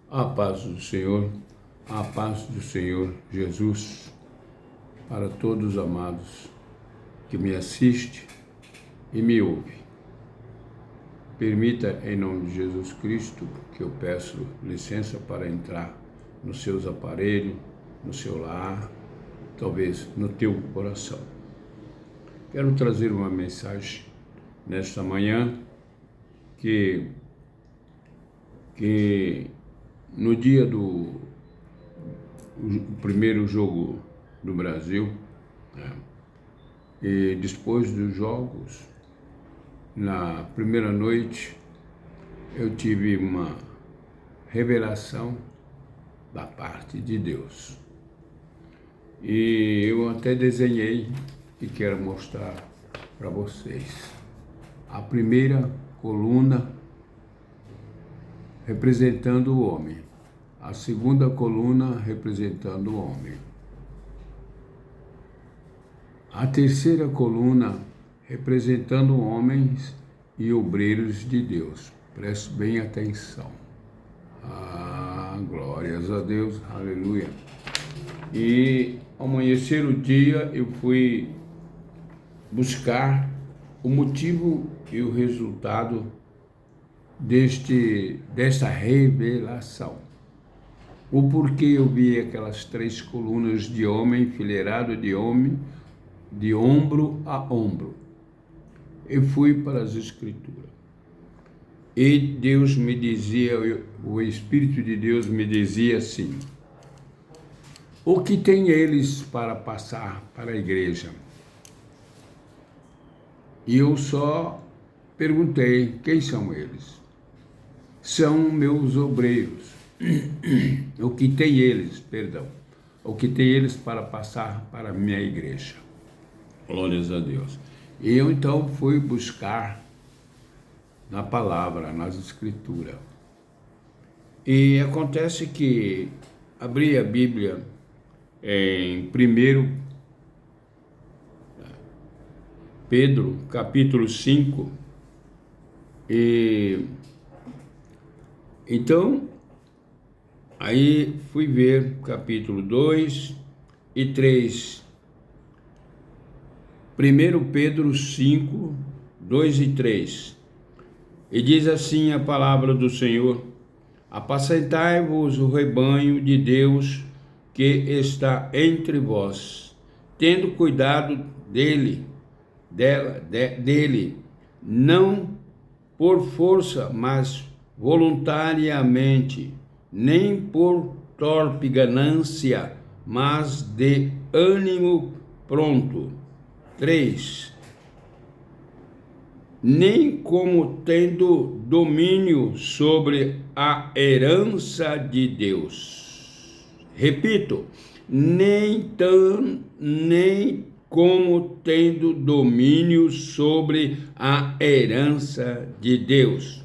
A paz do Senhor, a paz do Senhor Jesus, para todos os amados que me assistem e me ouvem. Permita, em nome de Jesus Cristo, que eu peço licença para entrar nos seus aparelhos, no seu lar, talvez no teu coração. Quero trazer uma mensagem nesta manhã que no dia do primeiro jogo do Brasil, e depois dos jogos, na primeira noite, eu tive uma revelação da parte de Deus. E eu até desenhei e quero mostrar para vocês. A primeira coluna representando o homem, a segunda coluna representando o homem, a terceira coluna representando homens e obreiros de Deus. Preste bem atenção. Glórias a Deus, aleluia. E ao amanhecer o dia eu fui buscar o motivo e o resultado desta revelação. O porquê eu vi aquelas três colunas de homem, enfileirado de homem, de ombro a ombro. Eu fui para as Escrituras. E Deus me dizia, o Espírito de Deus me dizia assim: o que tem eles para passar para a igreja? E eu só perguntei, quem são eles? São meus obreiros. O que tem eles, o que tem eles para passar para a minha igreja. Glórias a Deus. E eu então fui buscar na palavra, nas escrituras. E acontece que abri a Bíblia em 1 Pedro, capítulo 5, e então aí fui ver capítulo 2 e 3. 1 Pedro 5, 2 e 3. E diz assim a palavra do Senhor: apacentai-vos o rebanho de Deus que está entre vós, tendo cuidado dele, não por força, mas voluntariamente, nem por torpe ganância, mas de ânimo pronto. 3. Nem como tendo domínio sobre a herança de Deus. Repito, nem como tendo domínio sobre a herança de Deus,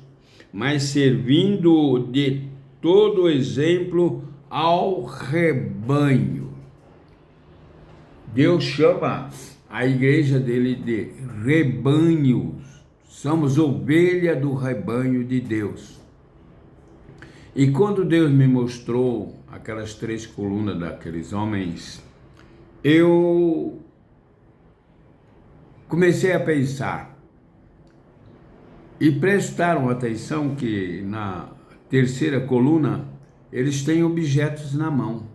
mas servindo de todo exemplo ao rebanho. Deus chama a igreja dele de rebanhos. Somos ovelha do rebanho de Deus. E quando Deus me mostrou aquelas três colunas daqueles homens, eu comecei a pensar. E prestaram atenção que na terceira coluna eles têm objetos na mão,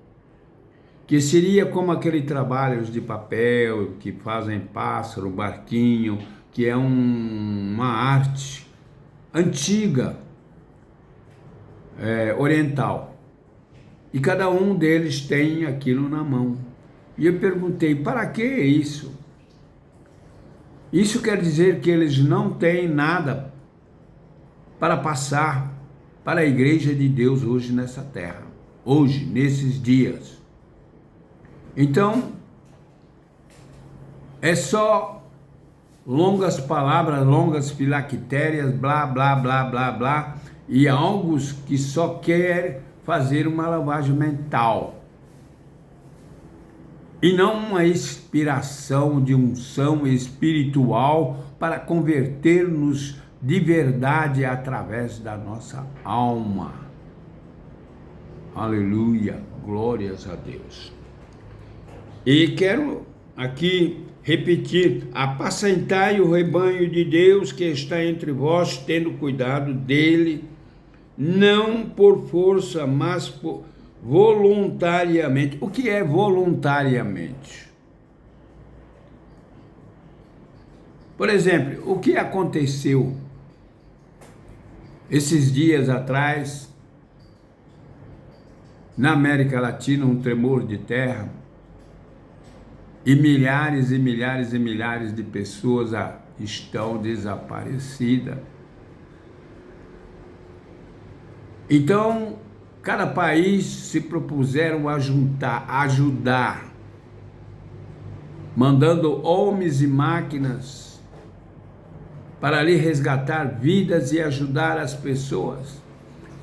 que seria como aquele trabalho de papel que fazem pássaro, barquinho, que é uma arte antiga, oriental. E cada um deles tem aquilo na mão. E eu perguntei, para que isso? Isso quer dizer que eles não têm nada para passar para a igreja de Deus hoje nessa terra, hoje, nesses dias. Então, é só longas palavras, longas filactérias, blá, blá, blá, blá, blá, e algo que só quer fazer uma lavagem mental. E não uma inspiração de unção espiritual para converter-nos de verdade através da nossa alma. Aleluia, glórias a Deus. E quero aqui repetir: apacentai o rebanho de Deus que está entre vós, tendo cuidado dele, não por força, mas voluntariamente. O que é voluntariamente? Por exemplo, o que aconteceu esses dias atrás na América Latina, um tremor de terra, e milhares e milhares e milhares de pessoas estão desaparecidas. Então, cada país se propuseram a ajudar, mandando homens e máquinas para ali resgatar vidas e ajudar as pessoas.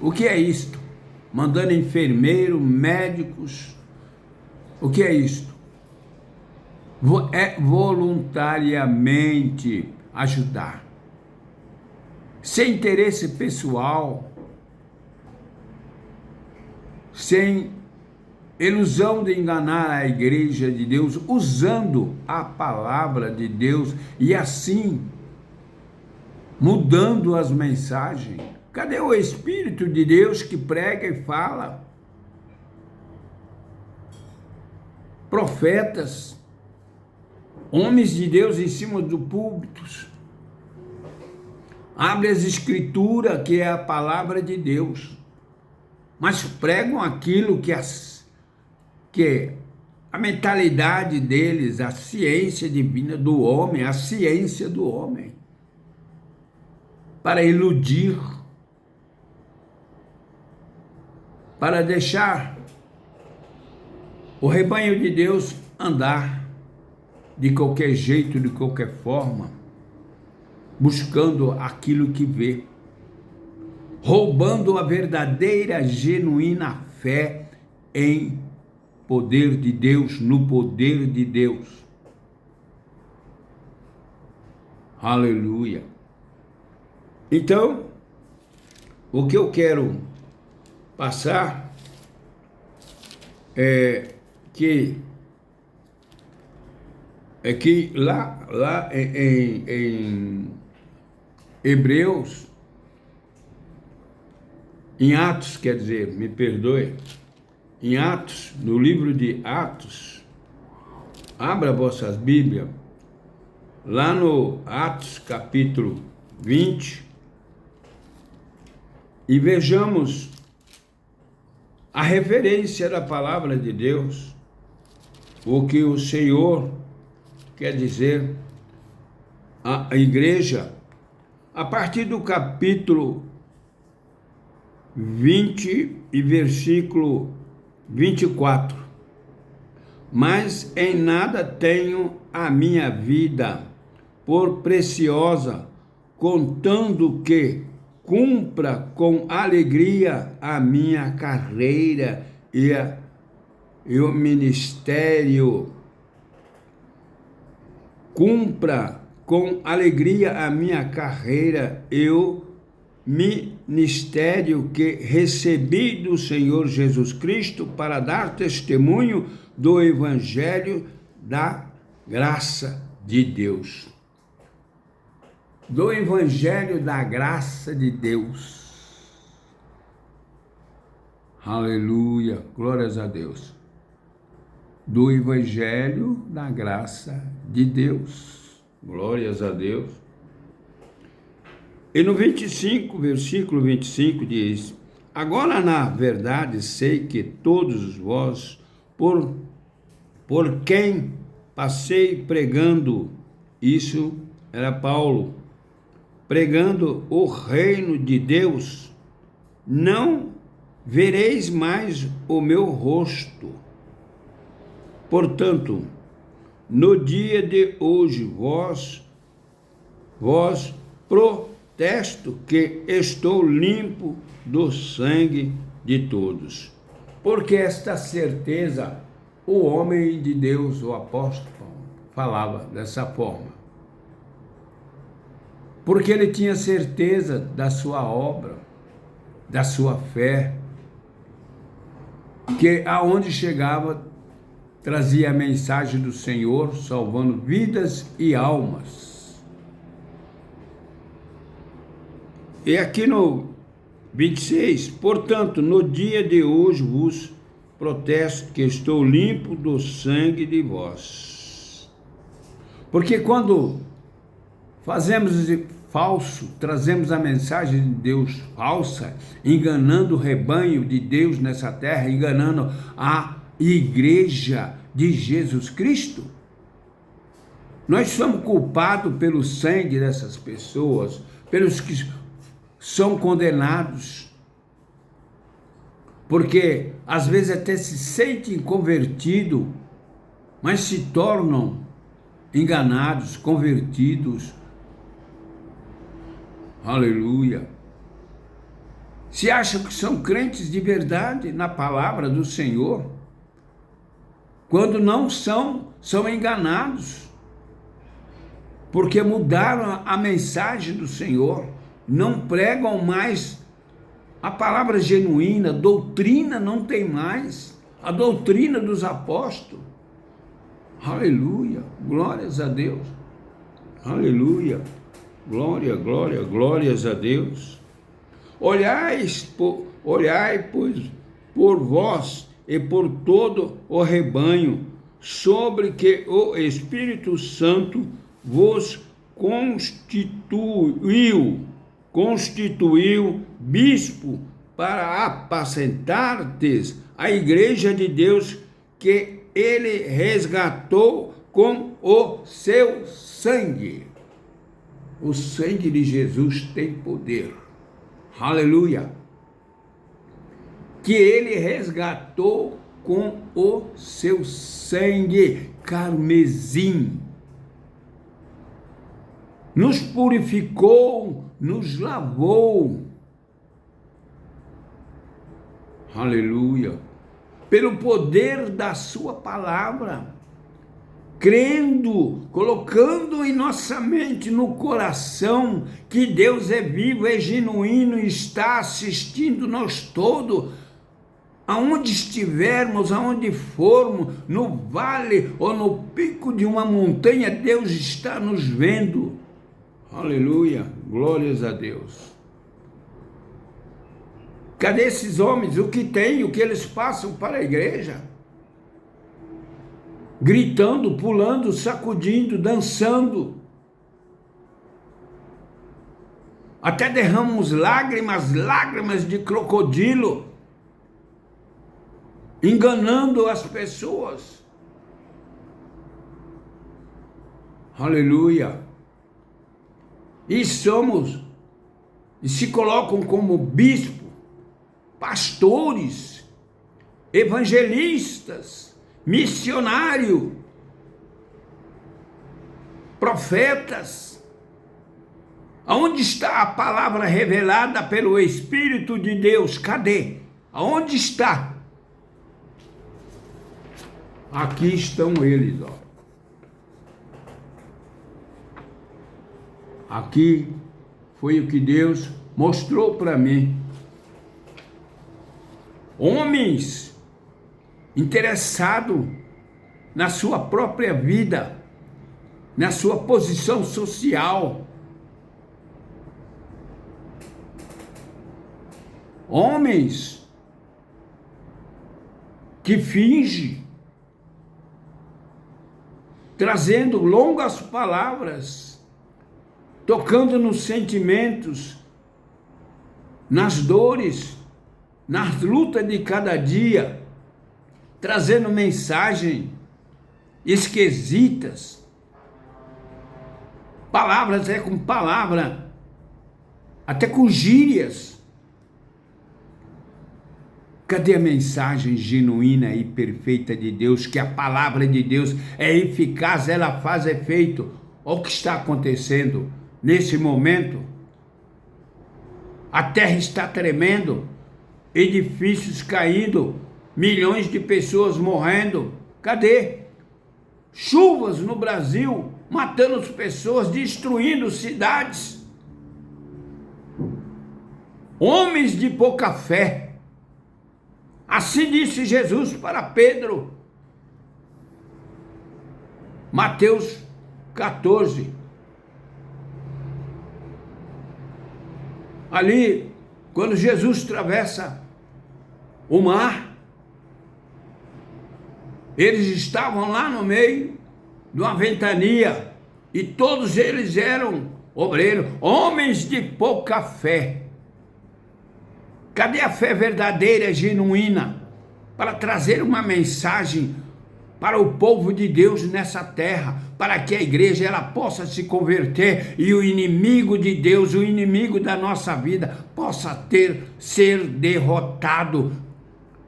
O que é isto? Mandando enfermeiros, médicos. O que é isto? É voluntariamente ajudar, sem interesse pessoal, sem ilusão de enganar a igreja de Deus, usando a palavra de Deus e assim mudando as mensagens. Cadê o Espírito de Deus que prega e fala? Profetas, homens de Deus em cima do púlpito, abre as escrituras, que é a palavra de Deus, mas pregam aquilo que a mentalidade deles, a ciência divina do homem, a ciência do homem, para iludir, para deixar o rebanho de Deus andar de qualquer jeito, de qualquer forma, buscando aquilo que vê, roubando a verdadeira, genuína fé em poder de Deus, no poder de Deus. Aleluia. Então, o que eu quero passar é que lá em Hebreus, em Atos, quer dizer, me perdoe, em Atos, no livro de Atos, abra vossas Bíblias, lá no Atos capítulo 20, e vejamos a referência da palavra de Deus, o que o Senhor quer dizer à igreja, a partir do capítulo 20 e versículo 24. Mas em nada tenho a minha vida por preciosa, contando que cumpra com alegria a minha carreira e o ministério. Cumpra com alegria a minha carreira e o ministério que recebi do Senhor Jesus Cristo para dar testemunho do Evangelho da graça de Deus. Do Evangelho da graça de Deus. Aleluia, glórias a Deus. Do Evangelho da graça de Deus. Glórias a Deus. E no 25, versículo 25 diz: agora na verdade sei que todos vós, por quem passei pregando, isso era Paulo, pregando o reino de Deus, não vereis mais o meu rosto. Portanto, no dia de hoje, vós protesto que estou limpo do sangue de todos. Porque esta certeza, o homem de Deus, o apóstolo Paulo, falava dessa forma. Porque ele tinha certeza da sua obra, da sua fé. que aonde chegava trazia a mensagem do Senhor, salvando vidas e almas. E aqui no 26, portanto, no dia de hoje vos protesto que estou limpo do sangue de vós. Porque quando fazemos falso, trazemos a mensagem de Deus falsa, enganando o rebanho de Deus nessa terra, enganando a igreja de Jesus Cristo, nós somos culpados pelo sangue dessas pessoas, pelos que são condenados, porque às vezes até se sentem convertidos, mas se tornam enganados, convertidos. Aleluia. Se acham que são crentes de verdade na palavra do Senhor, quando não são, são enganados, porque mudaram a mensagem do Senhor, não pregam mais a palavra genuína, doutrina não tem mais, a doutrina dos apóstolos. Aleluia, glórias a Deus, aleluia, glória, glória, glórias a Deus. Olhai, pois, por vós e por todo o rebanho, sobre que o Espírito Santo vos constituiu bispo para apacentardes a igreja de Deus que ele resgatou com o seu sangue. O sangue de Jesus tem poder. Aleluia. Que ele resgatou com o seu sangue carmesim. Nos purificou, nos lavou. Aleluia. Pelo poder da sua palavra, crendo, colocando em nossa mente, no coração, que Deus é vivo, é genuíno e está assistindo nós todos, aonde estivermos, aonde formos, no vale ou no pico de uma montanha, Deus está nos vendo. Aleluia, glórias a Deus. Cadê esses homens? O que tem? O que eles passam para a igreja? Gritando, pulando, sacudindo, dançando. Até derramamos lágrimas de crocodilo, enganando as pessoas. Aleluia. E se colocam como bispo, pastores, evangelistas, missionário, profetas. Aonde está a palavra revelada pelo Espírito de Deus? Cadê? Aonde está? Aqui estão eles, ó. Aqui foi o que Deus mostrou para mim. Homens interessados na sua própria vida, na sua posição social. Homens que fingem, trazendo longas palavras, tocando nos sentimentos, nas dores, nas lutas de cada dia, trazendo mensagem esquisitas, palavras com palavra, até com gírias. Cadê a mensagem genuína e perfeita de Deus, que a palavra de Deus é eficaz, ela faz efeito? Olha o que está acontecendo nesse momento. A terra está tremendo, edifícios caindo, milhões de pessoas morrendo. Cadê? Chuvas no Brasil, matando as pessoas, destruindo cidades. Homens de pouca fé, Assim disse Jesus para Pedro. Mateus 14. Ali, quando Jesus atravessa o mar, eles estavam lá no meio de uma ventania e todos eles eram obreiros, homens de pouca fé. Cadê a fé verdadeira, genuína, para trazer uma mensagem para o povo de Deus nessa terra, para que a igreja ela possa se converter e o inimigo de Deus, o inimigo da nossa vida, possa ser derrotado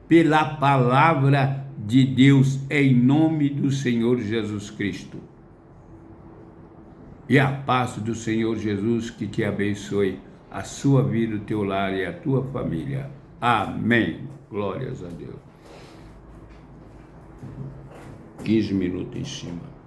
pela palavra de Deus, em nome do Senhor Jesus Cristo. E a paz do Senhor Jesus que te abençoe a sua vida, o teu lar e a tua família. Amém. Glórias a Deus. 15 minutos em cima.